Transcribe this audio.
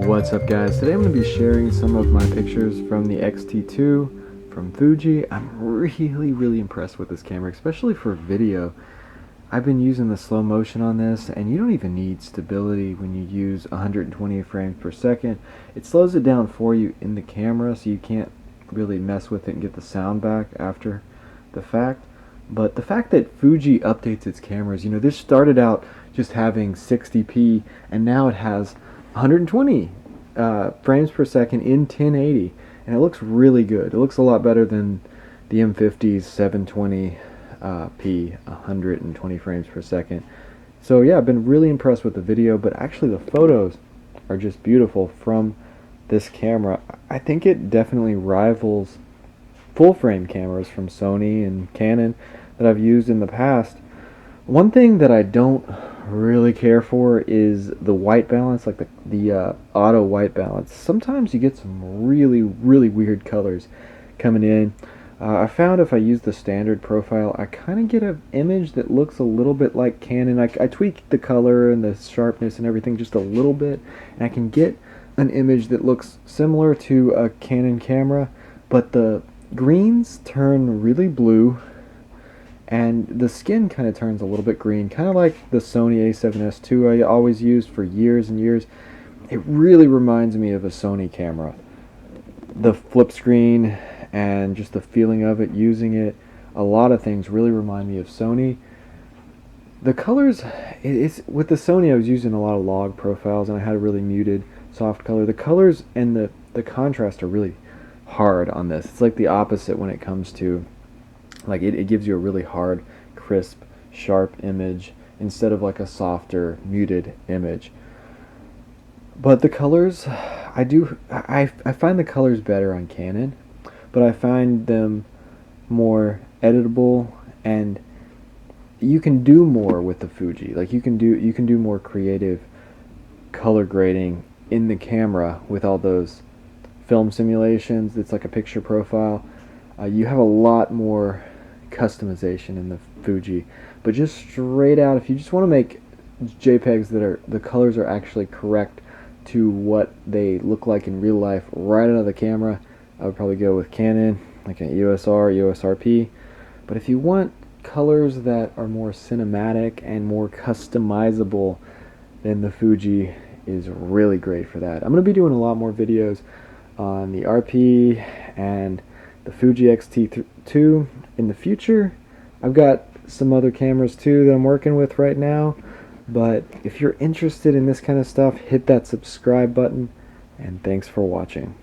What's up guys, today I'm going to be sharing some of my pictures from the X-T2 from Fuji. I'm really impressed with this camera, especially for video. I've been using the slow motion on this, and you don't even need stability when you use 120 frames per second. It slows it down for you in the camera, so you can't really mess with it and get the sound back after the fact. But the fact that Fuji updates its cameras, this started out just having 60p, and now it has 120 frames per second in 1080, and it looks really good. It looks a lot better than the M50's 720p 120 frames per second. So yeah, I've been really impressed with the video, but actually the photos are just beautiful from this camera. I think it definitely rivals full frame cameras from Sony and Canon that I've used in the past. One thing that I don't really care for is the white balance, like the auto white balance. Sometimes you get some really weird colors coming in. I found if I use the standard profile, I kind of get an image that looks a little bit like Canon. I tweak the color and the sharpness and everything just a little bit, and I can get an image that looks similar to a Canon camera, but the greens turn really blue and the skin kind of turns a little bit green, kind of like the Sony a7S II I always used for years and years. It really reminds me of a Sony camera. The flip screen and just the feeling of it, using it, a lot of things really remind me of Sony. The colors, with the Sony I was using a lot of log profiles and I had a really muted soft color. The colors and the contrast are really hard on this. It's like the opposite when it comes to, like, it gives you a really hard, crisp, sharp image instead of like a softer, muted image. But the colors, I find the colors better on Canon, but I find them more editable, and you can do more with the Fuji. Like you can do more creative color grading in the camera with all those film simulations. It's like a picture profile. You have a lot more customization in the Fuji, but just straight out, if you just want to make JPEGs that the colors are actually correct to what they look like in real life right out of the camera, I would probably go with Canon, like an EOS R, EOS RP. But if you want colors that are more cinematic and more customizable, then the Fuji is really great for that. I'm going to be doing a lot more videos on the RP and the Fuji XT2 in the future. I've got some other cameras too that I'm working with right now, but if you're interested in this kind of stuff, hit that subscribe button, and thanks for watching.